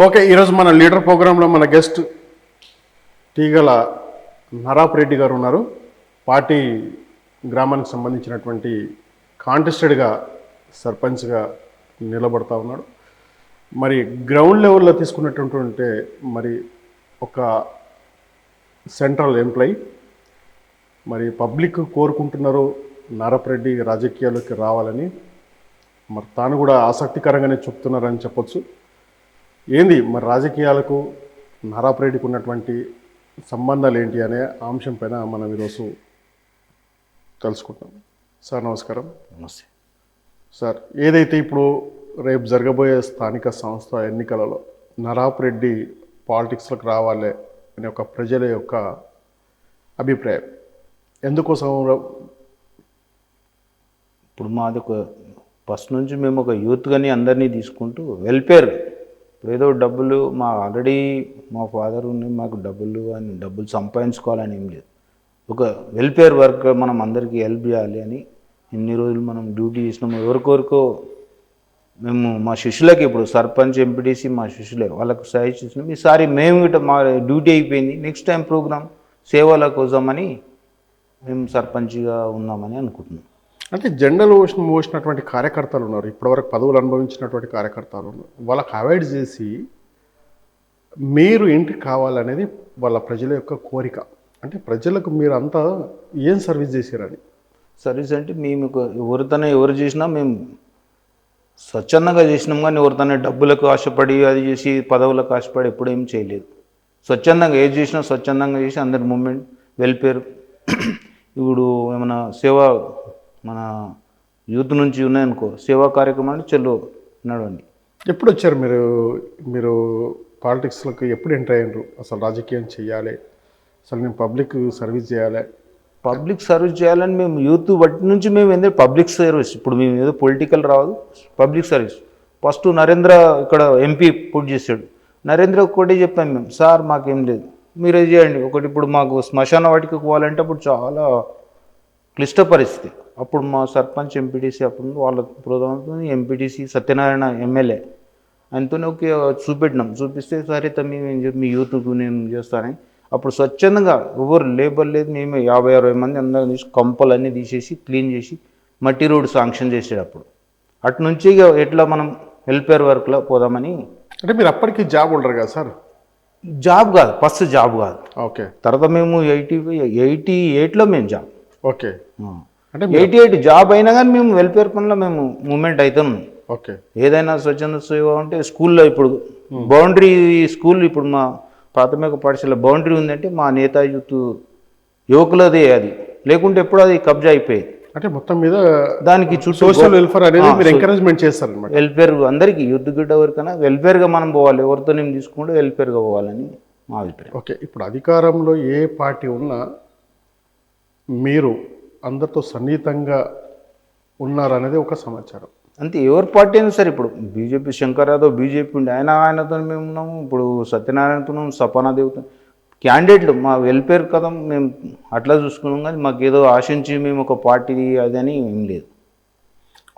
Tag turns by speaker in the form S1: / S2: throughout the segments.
S1: Okay, ఈరోజు మన leader ప్రోగ్రాంలో మన గెస్ట్ తీగల నరాప్ రెడ్డి గారు ఉన్నారు. పార్టీ గ్రామానికి సంబంధించినటువంటి కాంటెస్టెడ్గా సర్పంచ్గా నిలబడతా ఉన్నాడు. మరి గ్రౌండ్ లెవెల్లో తీసుకున్నటువంటి మరి ఒక సెంట్రల్ ఎంప్లాయీ, మరి పబ్లిక్ కోరుకుంటున్నారు నరాప్ రెడ్డి రాజకీయాల్లోకి రావాలని. మరి తాను కూడా ఆసక్తికరంగానే చెప్తున్నారని చెప్పొచ్చు. ఏంది మరి రాజకీయాలకు నరాప్ రెడ్డికి ఉన్నటువంటి సంబంధాలు ఏంటి అనే అంశం పైన మనం ఈరోజు తెలుసుకుంటాం. సార్ నమస్కారం.
S2: నమస్తే
S1: సార్, ఏదైతే ఇప్పుడు రేపు జరగబోయే స్థానిక సంస్థ ఎన్నికలలో నరాప్ రెడ్డి పాలిటిక్స్లోకి రావాలి అనే ఒక ప్రజల యొక్క అభిప్రాయం ఎందుకోసం?
S2: ఇప్పుడు మాది ఒక ఫస్ట్ నుంచి మేము ఒక యూత్గాని అందరినీ తీసుకుంటూ వెల్ఫేర్, ఇప్పుడు ఏదో డబ్బులు ఆల్రెడీ మా ఫాదర్ ఉన్నాయి, మాకు డబ్బులు సంపాదించుకోవాలని ఏం లేదు. ఒక వెల్ఫేర్ వర్క్ మనం అందరికీ హెల్ప్ చేయాలి అని ఇన్ని రోజులు మనం డ్యూటీ చేసినాము. ఎవరికొరకో మేము మా శిష్యులకి, ఇప్పుడు సర్పంచ్ ఎంపీటీసీ మా శిష్యులే, వాళ్ళకు సజెస్ట్ చేసినాం. ఈసారి మేము ఇట్లా మా డ్యూటీ అయిపోయింది, నెక్స్ట్ టైం ప్రోగ్రామ్ సేవల కోసమని మేము సర్పంచ్గా ఉన్నామని అనుకుంటున్నాం.
S1: అంటే జెండాలు మోసినటువంటి కార్యకర్తలు ఉన్నారు, ఇప్పటివరకు పదవులు అనుభవించినటువంటి కార్యకర్తలు ఉన్నారు. వాళ్ళకి అవాయిడ్ చేసి మీరు ఇంటికి కావాలనేది వాళ్ళ ప్రజల యొక్క కోరిక. అంటే ప్రజలకు మీరు అంతా ఏం సర్వీస్ చేశారని?
S2: సర్వీస్ అంటే మేము ఎవరు చేసినా మేము స్వచ్ఛందంగా చేసినాం, కానీ ఎవరితోనే డబ్బులకు ఆశపడి అది చేసి పదవులకు ఆశపడి ఎప్పుడు ఏం చేయలేదు. స్వచ్ఛందంగా ఏది చేసినా స్వచ్ఛందంగా చేసి అందరి మూమెంట్ వెల్ఫేర్. ఇప్పుడు ఏమైనా సేవ మన యూత్ నుంచి ఉన్నాయనుకో, సేవా కార్యక్రమాన్ని నడవండి.
S1: ఎప్పుడు వచ్చారు మీరు పాలిటిక్స్లోకి? ఎప్పుడు ఎంటర్ అయ్యారు? అసలు రాజకీయం చేయాలి, అసలు నేను పబ్లిక్ సర్వీస్ చేయాలి,
S2: పబ్లిక్ సర్వీస్ చేయాలని మేము యూత్ బట్టి నుంచి మేము ఏంటంటే పబ్లిక్ సర్వీస్, ఇప్పుడు మేము ఏదో పొలిటికల్ రాదు, పబ్లిక్ సర్వీస్. ఫస్ట్ నరేంద్ర ఇక్కడ ఎంపీ పోటీ చేశాడు, నరేంద్ర ఒకటి చెప్పాము మేము, సార్ మాకేం లేదు మీరే చేయండి ఒకటి. ఇప్పుడు మాకు శ్మశాన వాటికి పోవాలంటే అప్పుడు చాలా క్లిష్ట పరిస్థితి. అప్పుడు మా సర్పంచ్ ఎంపీటీసీ అప్పుడు వాళ్ళ ప్రోగ్రాంతో ఎంపీటీసీ సత్యనారాయణ ఎమ్మెల్యే ఆయనతోనే ఓకే చూపిస్తే సరే తమ్మి మీ యూత్కు నేను చేస్తానని. అప్పుడు స్వచ్ఛందంగా ఎవరు లేబర్ లేదు, మేము 50-60 మంది అందరం తీసి కంపలన్నీ తీసేసి క్లీన్ చేసి మట్టి రోడ్డు శాంక్షన్ చేసాడు. అప్పుడు అటు నుంచి ఇక ఎట్లా మనం వెల్ఫేర్ వర్క్లో పోదామని.
S1: అంటే మీరు అప్పటికి జాబ్ ఉండరు కదా సార్?
S2: జాబ్ కాదు, ఫస్ట్ జాబ్ కాదు.
S1: ఓకే,
S2: తర్వాత మేము 88లో మేము జాబ్.
S1: ఓకే,
S2: అంటే 88 జాబ్ అయినా కానీ మేము వెల్ఫేర్ పనిలో మేము మూమెంట్ అవుతున్నాం.
S1: ఓకే,
S2: ఏదైనా స్వచ్ఛంద సేవ ఉంటే స్కూల్లో ఇప్పుడు బౌండరీ స్కూల్, ఇప్పుడు మా ప్రాథమిక పాఠశాల బౌండరీ ఉందంటే మా నేతా యూత్ యువకులదే అది, లేకుంటే ఎప్పుడు అది కబ్జా అయిపోయేది.
S1: అంటే మొత్తం మీద
S2: దానికి చుట్టూ
S1: సోషల్ వెల్ఫేర్ అనేది మీరు ఎంకరేజ్మెంట్ చేస్తారన్నమాట.
S2: వెల్ఫేర్ అందరికీ యూత్ గిడ్డ ఎవరికైనా వెల్ఫేర్గా మనం పోవాలి, ఎవరితో నేను తీసుకుంటే వెల్ఫేర్గా పోవాలని మా అభిప్రాయం.
S1: ఓకే, ఇప్పుడు అధికారంలో ఏ పార్టీ ఉన్నా మీరు అందరితో సన్నిహితంగా ఉన్నారనేది ఒక సమాచారం.
S2: అంతే, ఎవరి పార్టీ అయినా సరే. ఇప్పుడు బీజేపీ శంకర్ యాదవ్ బీజేపీ ఉండి ఆయనతో మేము ఉన్నాము, ఇప్పుడు సత్యనారాయణతో ఉన్నాము, సపనాదేవితో క్యాండిడేట్లు మా వెల్ఫేర్ కదా మేము అట్లా చూసుకున్నాం. కానీ మాకు ఏదో ఆశించి మేము ఒక పార్టీ అదని ఏం లేదు.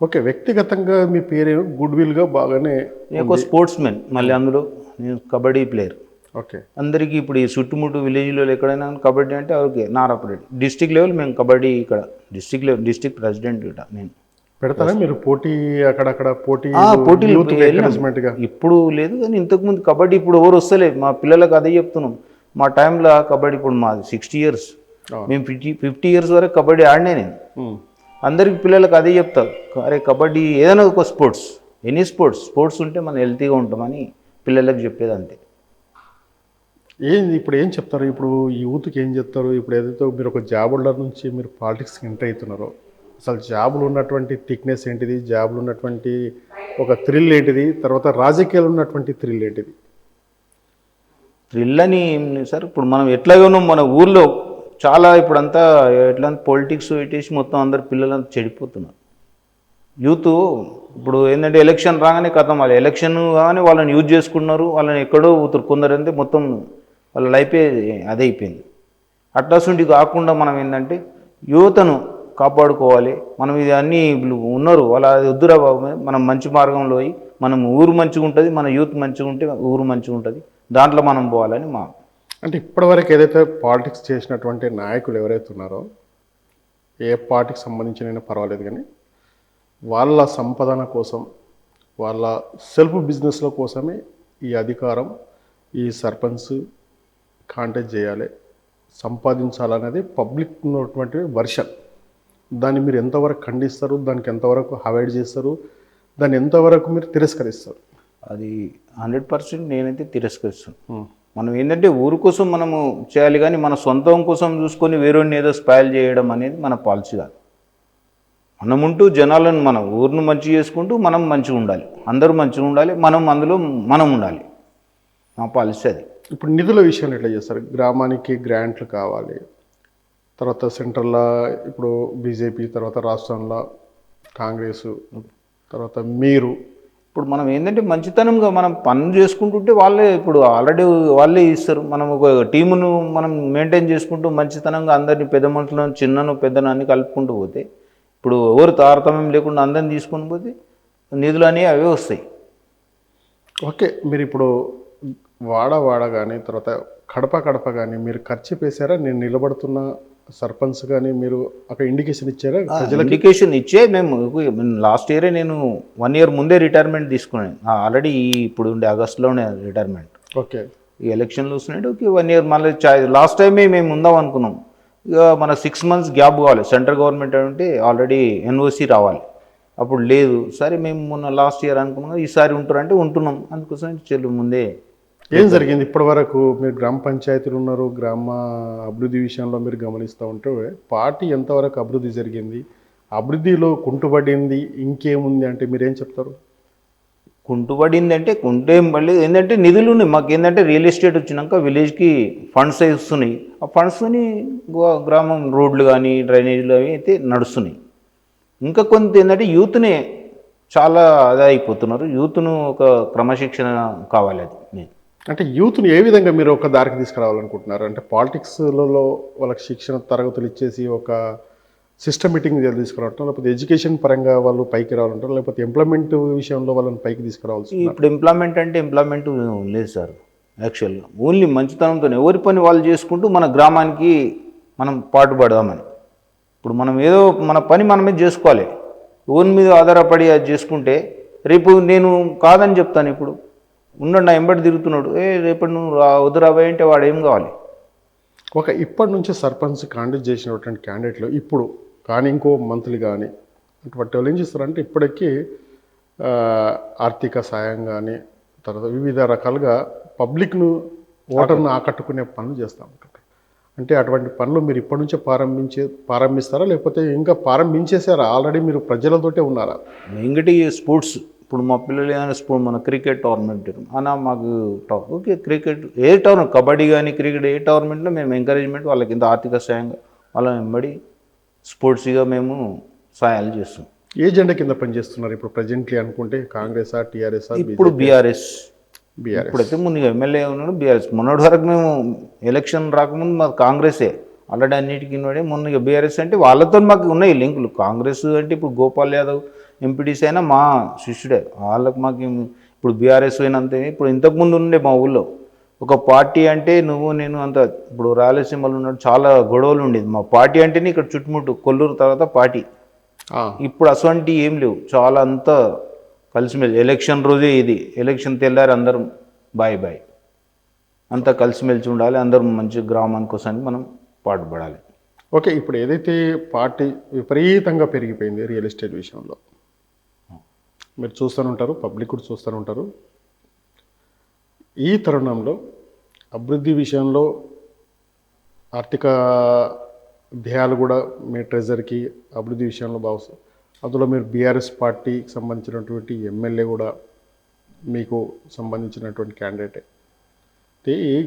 S1: ఓకే, వ్యక్తిగతంగా మీ పేరు గుడ్ విల్గా బాగానే.
S2: నేను ఒక స్పోర్ట్స్ మెన్, మళ్ళీ అందులో నేను కబడ్డీ ప్లేయర్.
S1: ఓకే, అందరికీ
S2: ఇప్పుడు ఈ చుట్టుముట్టు విలేజ్లో ఎక్కడైనా కబడ్డీ అంటే ఓకే నరాప్ రెడ్డి. డిస్టిక్ లెవెల్ మేము కబడ్డీ ఇక్కడ డిస్టిక్ ప్రెసిడెంట్ ఇట నేను
S1: పెడతారా మీరు పోటీ? అక్కడక్కడ
S2: పోటీలు ఇప్పుడు లేదు, కానీ ఇంతకుముందు కబడ్డీ ఇప్పుడు ఎవరు వస్తలేదు. మా పిల్లలకు అదే చెప్తున్నాం, మా టైంలో కబడ్డీ, ఇప్పుడు మాది 60 years, మేము 50 years వరకు కబడ్డీ ఆడినే. నేను అందరికి పిల్లలకు అదే చెప్తాను, అరే కబడ్డీ ఏదైనా ఒక స్పోర్ట్స్, ఎనీ స్పోర్ట్స్ ఉంటే మనం హెల్తీగా ఉంటామని పిల్లలకు చెప్పేది. అంతే.
S1: ఇప్పుడు ఏం చెప్తారు? ఇప్పుడు యూత్కి ఏం చెప్తారు? ఇప్పుడు ఏదైతే మీరు ఒక జాబ్ హోల్డర్ నుంచి మీరు పాలిటిక్స్కి ఎంటర్ అవుతున్నారో, అసలు జాబులు ఉన్నటువంటి థిక్నెస్ ఏంటిది, జాబులు ఉన్నటువంటి ఒక థ్రిల్ ఏంటిది, తర్వాత రాజకీయాలు ఉన్నటువంటి థ్రిల్ ఏంటిది?
S2: థ్రిల్ అని ఏం లేదు సార్. ఇప్పుడు మనం ఎట్లాగే ఉన్నాం, మన ఊర్లో చాలా ఇప్పుడంతా ఎట్లా పాలిటిక్స్ పెట్టేసి మొత్తం అందరు పిల్లలంతా చెడిపోతున్నారు. యూత్ ఇప్పుడు ఏంటంటే ఎలక్షన్ రాగానే కథం, వాళ్ళు ఎలక్షన్ కానీ వాళ్ళని యూజ్ చేసుకున్నారు, వాళ్ళని ఎక్కడో కొందరంటే మొత్తం వాళ్ళ లైఫే అదే అయిపోయింది. అట్లాంటి కాకుండా మనం ఏంటంటే యువతను కాపాడుకోవాలి. మనం ఇది అన్నీ ఉన్నారు వాళ్ళ అది వద్దురా బాబు, మనం మంచి మార్గంలో పోయి మనం ఊరు మంచిగా ఉంటుంది, మన యూత్ మంచిగా ఉంటే ఊరు మంచిగా ఉంటుంది, దాంట్లో మనం పోవాలని మా.
S1: అంటే ఇప్పటివరకు ఏదైతే పాలిటిక్స్ చేసినటువంటి నాయకులు ఎవరైతే ఉన్నారో, ఏ పార్టీకి సంబంధించిన పర్వాలేదు కానీ వాళ్ళ సంపాదన కోసం, వాళ్ళ సెల్ఫ్ బిజినెస్ల కోసమే ఈ అధికారం, ఈ సర్పంచ్ కాంటాక్ట్ చేయాలి, సంపాదించాలనేది పబ్లిక్ ఉన్నటువంటి వర్షన్. దాన్ని మీరు ఎంతవరకు ఖండిస్తారు, దానికి ఎంతవరకు అవాయిడ్ చేస్తారు, దాన్ని ఎంతవరకు మీరు తిరస్కరిస్తారు?
S2: అది 100% నేనైతే తిరస్కరిస్తాను. మనం ఏంటంటే ఊరు కోసం మనము చేయాలి, కానీ మన సొంతం కోసం చూసుకొని వేరేని ఏదో స్పాయిల్ చేయడం అనేది మన పాలసీ కాదు. మనం ఉంటూ జనాలను, మన ఊరిని మంచిగా చేసుకుంటూ మనం మంచిగా ఉండాలి, అందరూ మంచిగా ఉండాలి, మనం అందులో మనం ఉండాలి, మా పాలసీ అది.
S1: ఇప్పుడు నిధుల విషయాన్ని ఎట్లా చేస్తారు? గ్రామానికి గ్రాంట్లు కావాలి, తర్వాత సెంట్రల్లో ఇప్పుడు బీజేపీ, తర్వాత రాష్ట్రంలో కాంగ్రెస్, తర్వాత మీరు.
S2: ఇప్పుడు మనం ఏంటంటే మంచితనంగా మనం పనులు చేసుకుంటుంటే వాళ్ళే ఇప్పుడు ఆల్రెడీ వాళ్ళే ఇస్తారు. మనం ఒక టీమును మనం మెయింటైన్ చేసుకుంటూ మంచితనంగా అందరినీ, పెద్ద మనుషులను, చిన్నను పెద్దను అన్ని కలుపుకుంటూ పోతే, ఇప్పుడు ఎవరు తారతమ్యం లేకుండా అందరిని తీసుకొని పోతే నిధులు అనేవి అవే వస్తాయి.
S1: ఓకే, మీరు ఇప్పుడు వాడ కానీ, తర్వాత కడప కానీ మీరు ఖర్చు పేసారా? నేను నిలబడుతున్న సర్పంచ్ కానీ మీరు అక్కడ ఇండికేషన్ ఇచ్చారా ప్రజలకు?
S2: ఇండికేషన్ ఇచ్చే మేము లాస్ట్ ఇయరే నేను 1 year ముందే రిటైర్మెంట్ తీసుకున్నాను ఆల్రెడీ. ఇప్పుడు ఉండే ఆగస్టులోనే రిటైర్మెంట్.
S1: ఓకే,
S2: ఈ ఎలక్షన్లు వస్తున్నాయి. ఓకే, 1 year మళ్ళీ లాస్ట్ టైమే మేము ఉందాం అనుకున్నాం. ఇక మన 6 months గ్యాప్ కావాలి, సెంట్రల్ గవర్నమెంట్ అంటే ఆల్రెడీ ఎన్ఓసి రావాలి. అప్పుడు లేదు, సరే మేము మొన్న లాస్ట్ ఇయర్ అనుకున్నాం, ఈసారి ఉంటారంటే ఉంటున్నాం, అందుకోసం చెల్లు ముందే.
S1: ఏం జరిగింది ఇప్పటి వరకు? మీరు గ్రామ పంచాయతీలు ఉన్నారు, గ్రామ అభివృద్ధి విషయంలో మీరు గమనిస్తూ ఉంటే పార్టీ ఎంతవరకు అభివృద్ధి జరిగింది, అభివృద్ధిలో కుంటుపడింది, ఇంకేముంది అంటే మీరేం చెప్తారు?
S2: కుంటుపడింది అంటే కుంటేం మళ్ళీ ఏంటంటే నిధులు ఉన్నాయి మాకు. ఏంటంటే రియల్ ఎస్టేట్ వచ్చినాక విలేజ్కి ఫండ్స్ వస్తున్నాయి. ఆ ఫండ్స్తోని గ్రామం రోడ్లు కానీ డ్రైనేజీలు అవి అయితే నడుస్తున్నాయి. ఇంకా కొంత ఏంటంటే యూత్నే చాలా అదే అయిపోతున్నారు. యూత్ను ఒక క్రమశిక్షణ కావాలి. అది నేను
S1: అంటే యూత్ని ఏ విధంగా మీరు ఒక దారికి తీసుకురావాలనుకుంటున్నారు? అంటే పాలిటిక్స్లలో వాళ్ళకి శిక్షణ తరగతులు ఇచ్చేసి ఒక సిస్టమేటిక్ తీసుకురావటం, లేకపోతే ఎడ్యుకేషన్ పరంగా వాళ్ళు పైకి రావాలంటారు, లేకపోతే ఎంప్లాయ్మెంట్ విషయంలో వాళ్ళని పైకి తీసుకురావాల్సి?
S2: ఇప్పుడు ఎంప్లాయ్మెంట్ అంటే ఎంప్లాయ్మెంట్ లేదు సార్. యాక్చువల్గా ఓన్లీ మంచితనంతో ఎవరి పని వాళ్ళు చేసుకుంటూ మన గ్రామానికి మనం పాటుపడదామని. ఇప్పుడు మనం ఏదో మన పని మనమే చేసుకోవాలి. ఓన్ మీద ఆధారపడి అది చేసుకుంటే రేపు నేను కాదని చెప్తాను. ఇప్పుడు ఉన్నాడు నా ఎంబడి తిరుగుతున్నాడు, రేపటి నువ్వు వద్దురాబాయ్ అంటే వాడు ఏం కావాలి?
S1: ఇప్పటి నుంచి సర్పంచ్ కాండిడేట్ చేసినటువంటి క్యాండిడేట్లు ఇప్పుడు కానీ ఇంకో మంత్లీ కానీ అటువంటి వాళ్ళు ఏం చేస్తారంటే ఇప్పటికీ ఆర్థిక సాయం కానీ, తర్వాత వివిధ రకాలుగా పబ్లిక్ను, ఓటర్ను ఆకట్టుకునే పనులు చేస్తూ ఉంటారు. అంటే అటువంటి పనులు మీరు ఇప్పటి నుంచే ప్రారంభిస్తారా, లేకపోతే ఇంకా ప్రారంభించేసారా? ఆల్రెడీ మీరు ప్రజలతోటే ఉన్నారా?
S2: ఇంకటి స్పోర్ట్స్, ఇప్పుడు మా పిల్లలు ఏమైనా మన క్రికెట్ టోర్నమెంట్ అన్నా మాకు ఓకే, క్రికెట్ ఏ టోర్నమెంట్, కబడ్డీ కానీ క్రికెట్ ఏ టోర్నమెంట్లో మేము ఎంకరేజ్మెంట్ వాళ్ళకి ఇంత ఆర్థిక సాయంగా వాళ్ళ వెంబడి స్పోర్ట్స్గా మేము సాయాలు చేస్తాం.
S1: ఏ జెండా కింద పనిచేస్తున్నారు ఇప్పుడు ప్రజెంట్లీ అనుకుంటే? కాంగ్రెస్, టీఆర్ఎస్?
S2: ఇప్పుడు బీఆర్ఎస్. ఇప్పుడైతే ముందుగా ఎమ్మెల్యే ఉన్నాడు బీఆర్ఎస్. మొన్నటి వరకు మేము ఎలక్షన్ రాకముందు మాకు కాంగ్రెసే ఆల్రెడీ అన్నిటికీ ఉన్నాడే. మొన్న బీఆర్ఎస్ అంటే వాళ్ళతో మాకు ఉన్నాయి లింకులు. కాంగ్రెస్ అంటే ఇప్పుడు గోపాల్ యాదవ్ ఎంపీటీసీ అయినా మా శిష్యుడే, వాళ్ళకి మాకు ఇప్పుడు బీఆర్ఎస్ అయినంతే. ఇప్పుడు ఇంతకుముందు ఉండే మా ఊళ్ళో ఒక పార్టీ అంటే నువ్వు నేను అంత, ఇప్పుడు రాయలసీమలో ఉన్నాడు చాలా గొడవలు ఉండేది. మా పార్టీ అంటేనే ఇక్కడ చుట్టుముట్టు కొల్లూరు తర్వాత పార్టీ. ఇప్పుడు అటువంటి ఏం లేవు, చాలా అంతా కలిసిమెలిసి. ఎలక్షన్ రోజే ఇది, ఎలక్షన్ తెల్లారి అందరం బాయ్ బాయ్, అంతా కలిసిమెలిసి ఉండాలి, అందరం మంచి గ్రామాని కోసానికి మనం పాటుపడాలి.
S1: ఓకే, ఇప్పుడు ఏదైతే పార్టీ విపరీతంగా పెరిగిపోయింది రియల్ ఎస్టేట్ విషయంలో, మీరు చూస్తూనే ఉంటారు, పబ్లిక్ కూడా చూస్తూనే ఉంటారు. ఈ తరుణంలో అభివృద్ధి విషయంలో ఆర్థిక ధ్యేయాలు కూడా మీ ట్రెజర్కి అభివృద్ధి విషయంలో భావిస్తారు. అందులో మీరు బీఆర్ఎస్ పార్టీకి సంబంధించినటువంటి ఎమ్మెల్యే కూడా మీకు సంబంధించినటువంటి క్యాండిడేటే.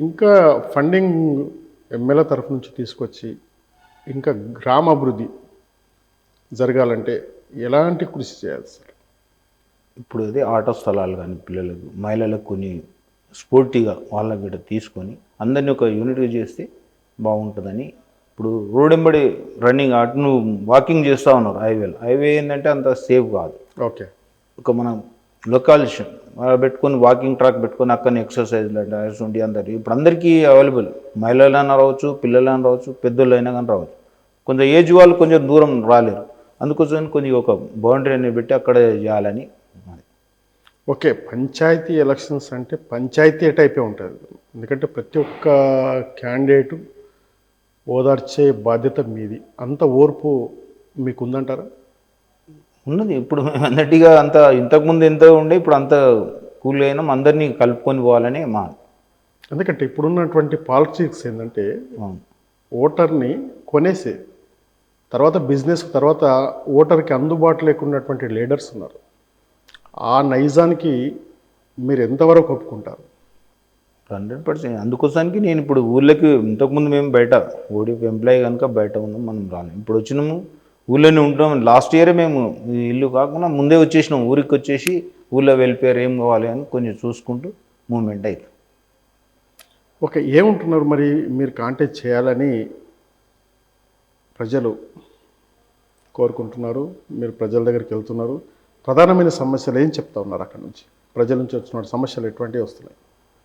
S1: ఇంకా ఫండింగ్ ఎమ్మెల్యే తరఫు నుంచి తీసుకొచ్చి ఇంకా గ్రామాభివృద్ధి జరగాలంటే ఎలాంటి కృషి చేయాలి సార్?
S2: ఇప్పుడు అదే ఆటో స్థలాలు కానీ పిల్లలకు, మహిళలకు కొన్ని స్పోర్టీగా వాళ్ళకి కూడా తీసుకొని అందరినీ ఒక యూనిట్గా చేస్తే బాగుంటుందని. ఇప్పుడు రోడ్ వెంబడి రన్నింగ్ అటు నువ్వు వాకింగ్ చేస్తూ ఉన్నారు హైవే ఏంటంటే అంత సేఫ్ కాదు.
S1: ఓకే,
S2: ఒక మనం లొకాలిషన్ పెట్టుకొని వాకింగ్ ట్రాక్ పెట్టుకొని అక్కడ ఎక్సర్సైజ్లు అంటే అందరు ఇప్పుడు అందరికీ అవైలబుల్, మహిళలైనా రావచ్చు, పిల్లలైనా రావచ్చు, పెద్దోళ్ళు అయినా కానీ రావచ్చు. కొంచెం ఏజ్ వాళ్ళు కొంచెం దూరం రాలేరు, అందుకోసం కొంచెం ఒక బౌండరీ అనేది పెట్టి అక్కడ చేయాలని.
S1: ఓకే, పంచాయతీ ఎలక్షన్స్ అంటే పంచాయతీ టైపే ఉంటుంది. ఎందుకంటే ప్రతి ఒక్క క్యాండిడేటు ఓదార్చే బాధ్యత మీది. అంత ఓర్పు మీకు ఉందంటారా?
S2: ఉన్నది. ఇప్పుడు అన్నట్టుగా అంత ఇంతకుముందు ఎంత ఉండే ఇప్పుడు అంత కూల్ అయినా అందరినీ కలుపుకొని పోవాలని మా.
S1: ఎందుకంటే ఇప్పుడున్నటువంటి పాలిటిక్స్ ఏంటంటే ఓటర్ని కొనేసే తర్వాత బిజినెస్, తర్వాత ఓటర్కి అందుబాటులో లేకున్నటువంటి లీడర్స్ ఉన్నారు. ఆ నైజానికి మీరు ఎంతవరకు ఒప్పుకుంటారు?
S2: 100%. అందుకోసానికి నేను ఇప్పుడు ఊళ్ళకి ఇంతకుముందు మేము బయట ఓడిపి ఎంప్లాయీ కనుక బయట ఉన్నాం, మనం రాలేం. ఇప్పుడు వచ్చినాము ఊళ్ళోనే ఉంటాం. లాస్ట్ ఇయరే మేము ఇల్లు కాకుండా ముందే వచ్చేసినాం, ఊరికి వచ్చేసి ఊళ్ళో వెల్ఫేర్ ఏం కావాలి అని కొంచెం చూసుకుంటూ మూమెంట్ అవుతుంది.
S1: ఓకే, ఏముంటున్నారు మరి మీరు కాంటాక్ట్ చేయాలని ప్రజలు కోరుకుంటున్నారు, మీరు ప్రజల దగ్గరికి వెళ్తున్నారు. ప్రధానమైన సమస్యలు ఏం చెప్తా ఉన్నారు అక్కడ నుంచి? ప్రజల నుంచి వచ్చిన సమస్యలు ఎటువంటివి వస్తున్నాయి?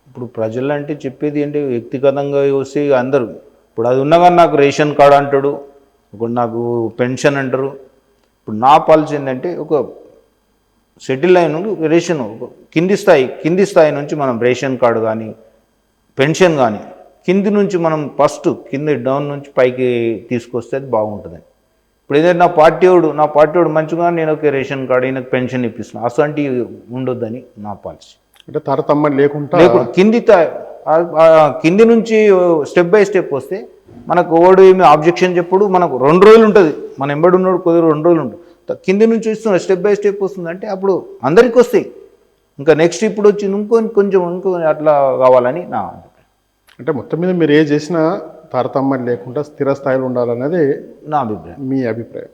S2: ఇప్పుడు ప్రజలు అంటే చెప్పేది ఏంటి, వ్యక్తిగతంగా వస్తే అందరూ ఇప్పుడు అది ఉన్నా కానీ నాకు రేషన్ కార్డు అంటాడు, ఇప్పుడు నాకు పెన్షన్ అంటారు. ఇప్పుడు నా పాలసీ ఏంటంటే ఒక సెటిల్ అయిన రేషన్ కింది స్థాయి నుంచి మనం రేషన్ కార్డు కానీ పెన్షన్ కానీ కింది నుంచి మనం ఫస్ట్ కింద డౌన్ నుంచి పైకి తీసుకొస్తే అది బాగుంటుంది. ఇప్పుడు ఏదైనా నా పార్టీ వాడు మంచిగా నేను ఒక రేషన్ కార్డు ఈయనకు పెన్షన్ ఇప్పిస్తున్నాను, అసలు ఉండొద్దని నా పాలసీ.
S1: అంటే తారతమ్యం లేకుండా
S2: కింది నుంచి స్టెప్ బై స్టెప్ వస్తే మనకు ఓడు ఏమి ఆబ్జెక్షన్ చెప్పుడు, మనకు 2 రోజులు ఉంటుంది, మన ఎంబడి ఉన్నాడు కొద్దిగా 2 రోజులు ఉంటుంది. కింది నుంచి వస్తున్న స్టెప్ బై స్టెప్ వస్తుందంటే అప్పుడు అందరికి వస్తాయి. ఇంకా నెక్స్ట్ ఇప్పుడు వచ్చి ఇంకో అట్లా కావాలని నా
S1: అంటే మొత్తం మీద మీరు ఏ చేసినా తారతమ్యం లేకుండా స్థిర స్థాయిలో ఉండాలనేది
S2: నా అభిప్రాయం,
S1: మీ అభిప్రాయం.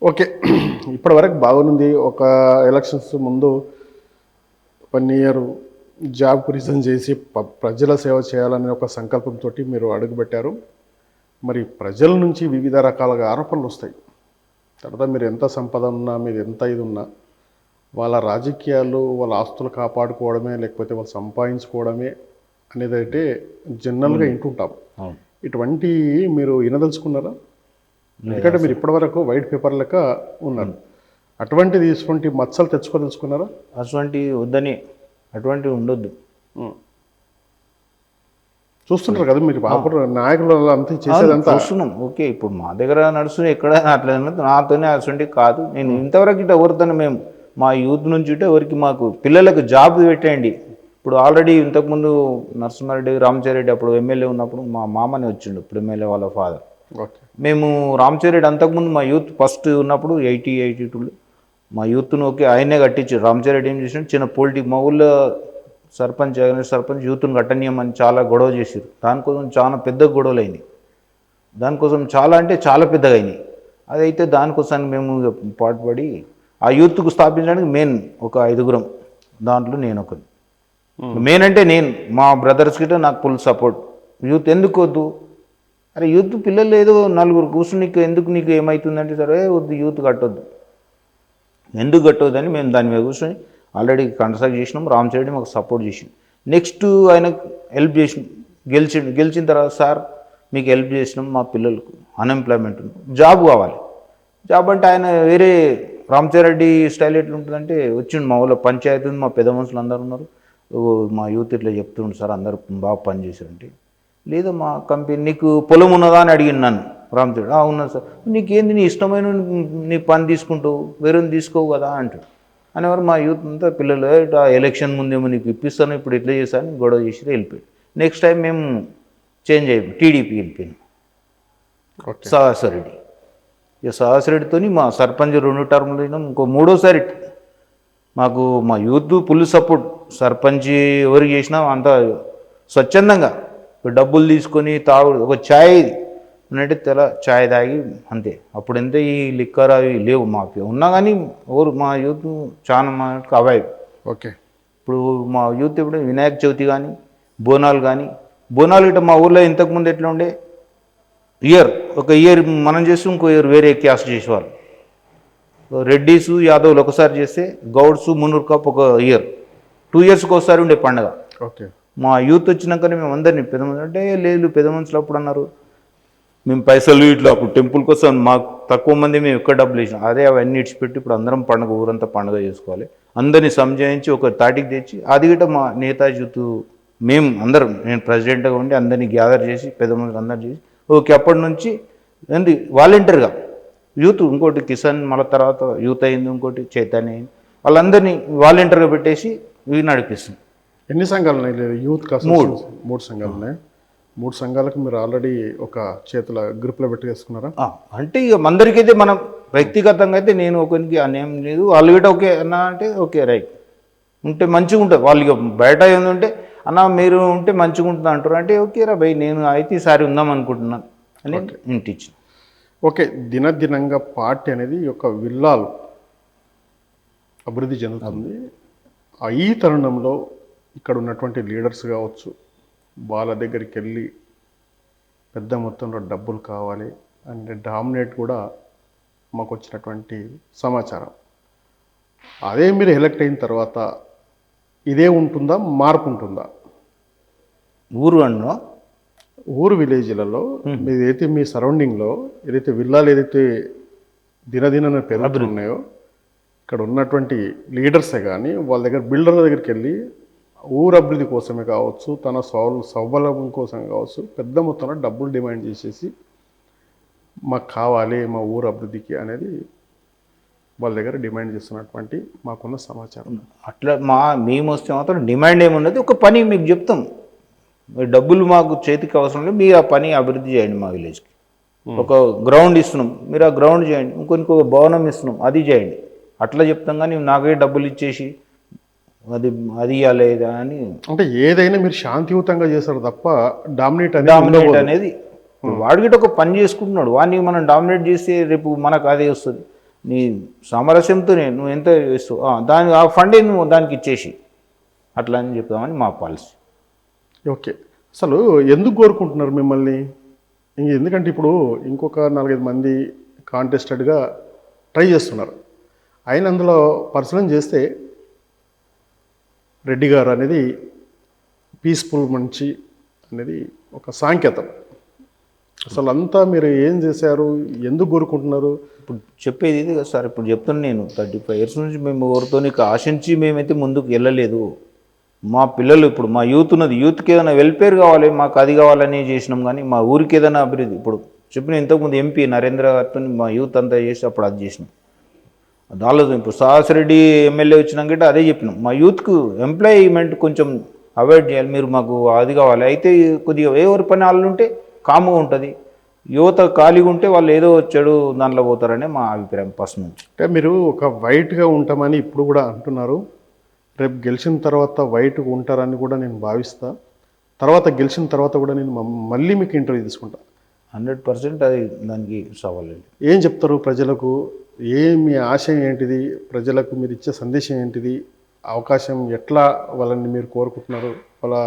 S1: ఓకే, ఇప్పటి వరకు బాగుంది. ఒక ఎలక్షన్స్ ముందు 1 ఇయర్ జాబ్కు రిజైన్ చేసి ప్రజల సేవ చేయాలనే ఒక సంకల్పంతో మీరు అడుగుపెట్టారు. మరి ప్రజల నుంచి వివిధ రకాలుగా ఆరోపణలు వస్తాయి. తర్వాత మీరు ఎంత సంపద ఉన్నా, మీరు ఎంత ఇది ఉన్నా, వాళ్ళ రాజకీయాలు, వాళ్ళ ఆస్తులు కాపాడుకోవడమే లేకపోతే వాళ్ళు సంపాదించుకోవడమే అనేది అయితే జనరల్గా వింటుంటాం. ఇటువంటి మీరు వినదలుచుకున్నారా? ఎందుకంటే మీరు ఇప్పటివరకు వైట్ పేపర్ లెక్క ఉన్నారు. ఇటువంటి మచ్చలు తెచ్చుకోదలుచుకున్నారా?
S2: అటువంటివి ఉండొద్దు.
S1: చూస్తుంటారు కదా మీరు నాయకులు అంతా చేసేదంతా
S2: చూస్తున్నాం. ఓకే, ఇప్పుడు మా దగ్గర నడుస్తున్నాయి ఎక్కడైనా అట్లా నాతోనే అటువంటివి కాదు. నేను ఇంతవరకు ఇట్లా ఎవరితోనే మేము మా యూత్ నుంచి ఇటే ఎవరికి మాకు పిల్లలకు జాబ్ పెట్టేయండి. ఇప్పుడు ఆల్రెడీ ఇంతకుముందు నరసింహారెడ్డి, రామచారెడ్డి అప్పుడు ఎమ్మెల్యే ఉన్నప్పుడు మా మామని వచ్చిండు, ఇప్పుడు ఎమ్మెల్యే వాళ్ళ ఫాదర్. మేము రామచారెడ్డి అంతకుముందు మా యూత్ ఫస్ట్ ఉన్నప్పుడు 82లో మా యూత్ను ఓకే ఆయనే కట్టించారు. రామచారెడ్డి ఏం చేసినాడు, చిన్న మా ఊళ్ళో సర్పంచ్ యూత్ను కట్టనీయమని చాలా గొడవ చేశారు. దానికోసం చాలా పెద్ద గొడవలు అయినాయి. దానికోసం చాలా పెద్దగా అయినాయి. అదైతే దానికోసానికి మేము పాటుపడి ఆ యూత్కు స్థాపించడానికి మెయిన్ ఒక 5గురం, దాంట్లో నేను ఒకటి. మెయిన్ అంటే నేను, మా బ్రదర్స్ గిట్ట నాకు ఫుల్ సపోర్ట్. యూత్ ఎందుకు వద్దు, అరే యూత్ పిల్లలు ఏదో 4 కూర్చుని నీకు ఏమవుతుందంటే సరే వద్దు, యూత్ కట్టొద్దు. ఎందుకు కట్టొద్దని మేము దాని మీద కూర్చొని ఆల్రెడీ కన్సల్ట్ చేసినాం. రామచరెడ్డి మాకు సపోర్ట్ చేసింది. నెక్స్ట్ ఆయనకు హెల్ప్ చేసిన గెలిచిన తర్వాత సార్ మీకు హెల్ప్ చేసినాం, మా పిల్లలకు అన్ఎంప్లాయ్మెంట్ జాబ్ కావాలి. జాబ్ అంటే ఆయన వేరే రామచరెడ్డి స్టైల్ ఎట్లుంటుందంటే వచ్చిండు మా ఊళ్ళో పంచాయతీ ఉంది, మా పెద్ద మనుషులు అందరూ ఉన్నారు, మా యూత్ ఇట్లా చెప్తుండు సార్ అందరూ బాగా పనిచేశారంటే. లేదా మా కంపెనీ నీకు పొలం ఉన్నదా అని అడిగింది నన్ను రామచరెడ్డి. ఉన్నది సార్. నీకేంది నీ ఇష్టమైన నీ పని తీసుకుంటావు, వేరే తీసుకోవు కదా అంటాడు. అనేవారు మా యూత్ అంతా పిల్లలు ఎలక్షన్ ముందేమో నీకు ఇప్పిస్తాను, ఇప్పుడు ఇట్లా చేశాను గొడవ చేసి వెళ్ళిపోయాడు. నెక్స్ట్ టైం మేము చేంజ్ అయిపోయి టీడీపీ వెళ్ళిపోయాను, సహస్రెడ్డి. ఇక సహస్రెడ్డితో మా సర్పంచ్ 2 టర్ములు అయినాం. ఇంకో 3వసారి మాకు మా యూత్ ఫుల్ సపోర్ట్. సర్పంచ్ ఎవరికి చేసినా అంతా స్వచ్ఛందంగా డబ్బులు తీసుకొని తాగుడు, ఒక ఛాయ్ అంటే ఛాయ్ తాగి అంతే. అప్పుడు ఎంత ఈ లిక్కర్ అవి లేవు మాకు, ఉన్నా కానీ ఎవరు మా యూత్ చాలా మాకు అవాయిడ్.
S1: ఓకే,
S2: ఇప్పుడు మా యూత్ ఇప్పుడు వినాయక చవితి కానీ బోనాలు ఇట్లా మా ఊళ్ళో ఇంతకుముందు ఎట్లా ఉండే, ఒక ఇయర్ మనం చేసి ఇంకో ఇయర్ వేరే క్యాస్ట్ చేసేవాళ్ళు. రెడ్డీసు యాదవ్లు ఒకసారి చేస్తే గౌడ్స్ మున్నూరు కాపు ఒక ఇయర్ 2 ఇయర్స్కి ఒకసారి ఉండే పండగ.
S1: ఓకే.
S2: మా యూత్ వచ్చినాకనే మేము అందరినీ పెద్ద మనుషులు అంటే లేదు పెద్ద మనుషులు అప్పుడు అన్నారు మేము పైసలు ఇట్లా అప్పుడు టెంపుల్కి వస్తాం మాకు తక్కువ మంది మేము ఎక్కడ డబ్బులు ఇచ్చినాం అదే అవన్నీ ఇచ్చిపెట్టి ఇప్పుడు అందరం పండుగ ఊరంతా పండుగ చేసుకోవాలి అందరినీ సంజాయించి ఒక తాటికి తెచ్చి అది గిట్ట మా నేతాజీ యూత్ మేము అందరం నేను ప్రెసిడెంట్గా ఉండి అందరినీ గ్యాదర్ చేసి పెద్ద మనుషులు అందరు చేసి ఓకే అప్పటి నుంచి ఏంటి వాలంటీర్గా యూత్ ఇంకోటి కిసాన్ మళ్ళీ తర్వాత యూత్ అయింది ఇంకోటి చైతన్య అయింది వాళ్ళందరినీ వాలంటీర్గా పెట్టేసి ఇవి నడిపిస్తుంది.
S1: ఎన్ని సంఘాలు ఉన్నాయి యూత్ కాసం? 3 సంఘాలు ఉన్నాయి. 3 సంఘాలకు మీరు ఆల్రెడీ ఒక చేతుల గ్రూప్లో పెట్టుకేసుకున్నారా?
S2: అంటే ఇక అందరికైతే మనం వ్యక్తిగతంగా అయితే నేను ఒకరికి అన్యాయం లేదు వాళ్ళు గిట్ట ఓకే అన్న అంటే ఓకే రైట్ ఉంటే మంచిగా ఉంటుంది వాళ్ళు ఇక బయట ఏంటంటే అన్న మీరు ఉంటే మంచిగా ఉంటుంది అంటారు అంటే ఓకే రా భయ్ నేను అయితే ఈసారి ఉందాం అనుకుంటున్నాను అని ఇంటి ఇచ్చిన.
S1: ఓకే. దినదినంగా పార్టీ అనేది ఒక విల్లాలు అభివృద్ధి చెందుతుంది. ఈ తరుణంలో ఇక్కడ ఉన్నటువంటి లీడర్స్ కావచ్చు వాళ్ళ దగ్గరికి వెళ్ళి పెద్ద మొత్తంలో డబ్బులు కావాలి అంటే డామినేట్ కూడా మాకు వచ్చినటువంటి సమాచారం. అదే మీరు ఎలక్ట్ అయిన తర్వాత ఇదే ఉంటుందా, మార్పు ఉంటుందా? ఊరు విలేజ్లలో ఏదైతే మీ సరౌండింగ్లో ఏదైతే విల్లాలు ఏదైతే దినదిన పెరుగుతున్నాయో ఇక్కడ ఉన్నటువంటి లీడర్సే కానీ వాళ్ళ దగ్గర బిల్డర్ల దగ్గరికి వెళ్ళి ఊరు అభివృద్ధి కోసమే కావచ్చు తన సౌబలం కోసం కావచ్చు పెద్ద మొత్తంలో డబ్బులు డిమాండ్ చేసేసి మాకు కావాలి మా ఊరు అభివృద్ధికి అనేది వాళ్ళ దగ్గర డిమాండ్ చేస్తున్నటువంటి మాకున్న సమాచారం.
S2: అట్లా మేము వస్తే మాత్రం డిమాండ్ ఏమున్నది ఒక పని మీకు చెప్తాం డబ్బులు మాకు చేతికి అవసరం లేదు మీరు ఆ పని అభివృద్ధి చేయండి మా విలేజ్కి ఒక గ్రౌండ్ ఇస్తున్నాం మీరు ఆ గ్రౌండ్ చేయండి ఇంకొక భవనం ఇస్తున్నాం అది చేయండి అట్లా చెప్తాం కానీ నాకే డబ్బులు ఇచ్చేసి అది ఇవ్వలేదా అని
S1: అంటే ఏదైనా మీరు శాంతియుతంగా చేస్తారు తప్ప డామినేట్
S2: అనేది వాడికి ఒక పని చేసుకుంటున్నాడు వాడిని మనం డామినేట్ చేస్తే రేపు మనకు అదే వస్తుంది నీ సామరస్యంతోనే నువ్వు ఎంత వేస్తావు దాని ఆ ఫండే నువ్వు దానికి ఇచ్చేసి అట్లా అని చెప్తామని మా పాలసీ.
S1: ఓకే. అసలు ఎందుకు కోరుకుంటున్నారు మిమ్మల్ని? ఎందుకంటే ఇప్పుడు ఇంకొక 4-5 మంది కాంటెస్టెడ్గా ట్రై చేస్తున్నారు అయిన అందులో పర్సనల్ చేస్తే రెడ్డి గారు అనేది పీస్ఫుల్ మంచి అనేది ఒక సాంకేతం. అసలు అంతా మీరు ఏం చేశారు ఎందుకు కోరుకుంటున్నారు?
S2: ఇప్పుడు చెప్పేది ఇది కదా సార్ ఇప్పుడు చెప్తున్నాను నేను 35 years నుంచి మేము ఎవరితో ఆశించి మేమైతే ముందుకు వెళ్ళలేదు. మా పిల్లలు ఇప్పుడు మా యూత్ ఉన్నది యూత్కి ఏదైనా వెల్ఫేర్ కావాలి మాకు అది కావాలని చేసినాం కానీ మా ఊరికి ఏదైనా అభివృద్ధి ఇప్పుడు చెప్పిన ఇంతకుముందు ఎంపీ నరేంద్ర గారితో మా యూత్ అంతా చేసి అప్పుడు అది చేసినాం దానిలో ఇప్పుడు సాహసిరెడ్డి ఎమ్మెల్యే వచ్చినాక అదే చెప్పినాం మా యూత్కు ఎంప్లాయ్మెంట్ కొంచెం అవాయిడ్ చేయాలి మీరు మాకు అది కావాలి అయితే కొద్దిగా ఎవరి పని వాళ్ళు ఉంటే కాముగా ఉంటుంది యువత ఖాళీగా ఉంటే వాళ్ళు ఏదో చెడు దాంట్లో పోతారనే మా అభిప్రాయం ఫస్ట్ నుంచి.
S1: అంటే మీరు ఒక వైట్గా ఉంటామని ఇప్పుడు కూడా అంటున్నారు రేపు గెలిచిన తర్వాత వైట్గా ఉంటారని కూడా నేను భావిస్తా తర్వాత గెలిచిన తర్వాత కూడా నేను మళ్ళీ మీకు ఇంటర్వ్యూ తీసుకుంటా
S2: 100% అది దానికి సవాల్.
S1: ఏం చెప్తారు ప్రజలకు? మీ ఆశయం ఏంటిది? ప్రజలకు మీరు ఇచ్చే సందేశం ఏంటిది? అవకాశం ఎట్లా వాళ్ళని మీరు కోరుకుంటున్నారు? వాళ్ళ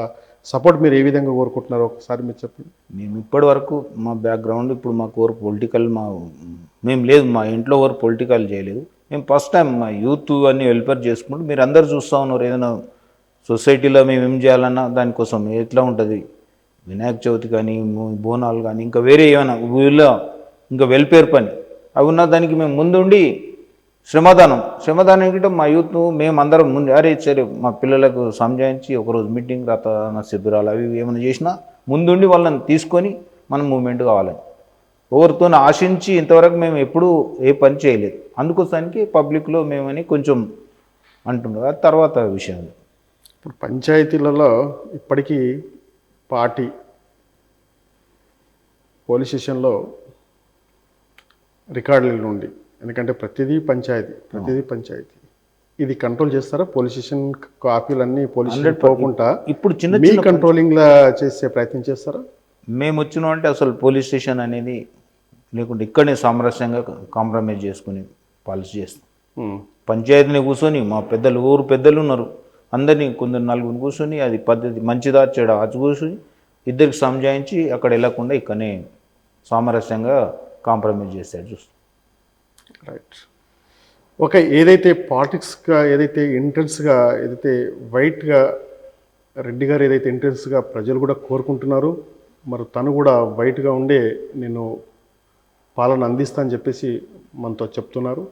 S1: సపోర్ట్ మీరు ఏ విధంగా కోరుకుంటున్నారో ఒకసారి మీరు చెప్పండి.
S2: మేము ఇప్పటి వరకు మా బ్యాక్గ్రౌండ్ ఇప్పుడు మాకు ఎవరు పొలిటికల్ మేము లేదు మా ఇంట్లో ఎవరు పొలిటికల్ చేయలేదు మేము ఫస్ట్ టైం మా యూత్ అన్నీ వెల్ఫేర్ చేసుకుంటూ మీరు అందరు చూస్తూ ఉన్నారు ఏదైనా సొసైటీలో మేము ఏం చేయాలన్నా దానికోసం ఎట్లా ఉంటుంది వినాయక చవితి కానీ బోనాలు కానీ ఇంకా వేరే ఏమైనా ఊళ్ళో ఇంకా వెల్ఫేర్ పని అవి ఉన్న దానికి మేము ముందుండి శ్రమదానం గిట్ట మా యూత్ మేము అందరం ముందు అరే సరే మా పిల్లలకు సంజాయించి ఒకరోజు మీటింగ్ రక్తదాన శిబిరాలు అవి ఏమైనా చేసినా ముందుండి వాళ్ళని తీసుకొని మనం మూమెంట్ కావాలని ఎవరితో ఆశించి ఇంతవరకు మేము ఎప్పుడూ ఏ పని చేయలేదు అందుకోసానికి పబ్లిక్లో మేమని కొంచెం అంటున్నారు అది తర్వాత విషయం.
S1: ఇప్పుడు పంచాయతీలలో ఇప్పటికీ పార్టీ పోలీస్ స్టేషన్లో రికార్డుల నుండి ఎందుకంటే ప్రతిదీ పంచాయతీ ఇది కంట్రోల్ చేస్తారా? పోలీస్ స్టేషన్ కాపీలన్నీ పోలీస్ పోకుండా
S2: ఇప్పుడు చిన్న
S1: మీ కంట్రోలింగ్లో చేసే ప్రయత్నం చేస్తారా?
S2: మేము వచ్చినాం అంటే అసలు పోలీస్ స్టేషన్ అనేది లేకుంటే ఇక్కడనే సామరస్యంగా కాంప్రమైజ్ చేసుకుని పాలసీ చేస్తాం. పంచాయతీని కూర్చొని మా ఊరు పెద్దలు ఉన్నారు అందరినీ కొందరు 4 కూర్చొని అది పద్ధతి మంచిదా చెడా అది కూర్చొని ఇద్దరికి సంజాయించి అక్కడ వెళ్ళకుండా ఇక్కడనే సామరస్యంగా కాంప్రమైజ్ చేస్తాడు చూస్తాం.
S1: రైట్. ఒక ఏదైతే పాలిటిక్స్గా ఏదైతే ఇంటెన్స్గా ఏదైతే వైట్గా రెడ్డి గారు ఏదైతే ఇంటెన్స్గా ప్రజలు కూడా కోరుకుంటున్నారు, మరి తను కూడా వైట్గా ఉండే నేను పాలన అందిస్తా అని చెప్పేసి మనతో చెప్తున్నారు.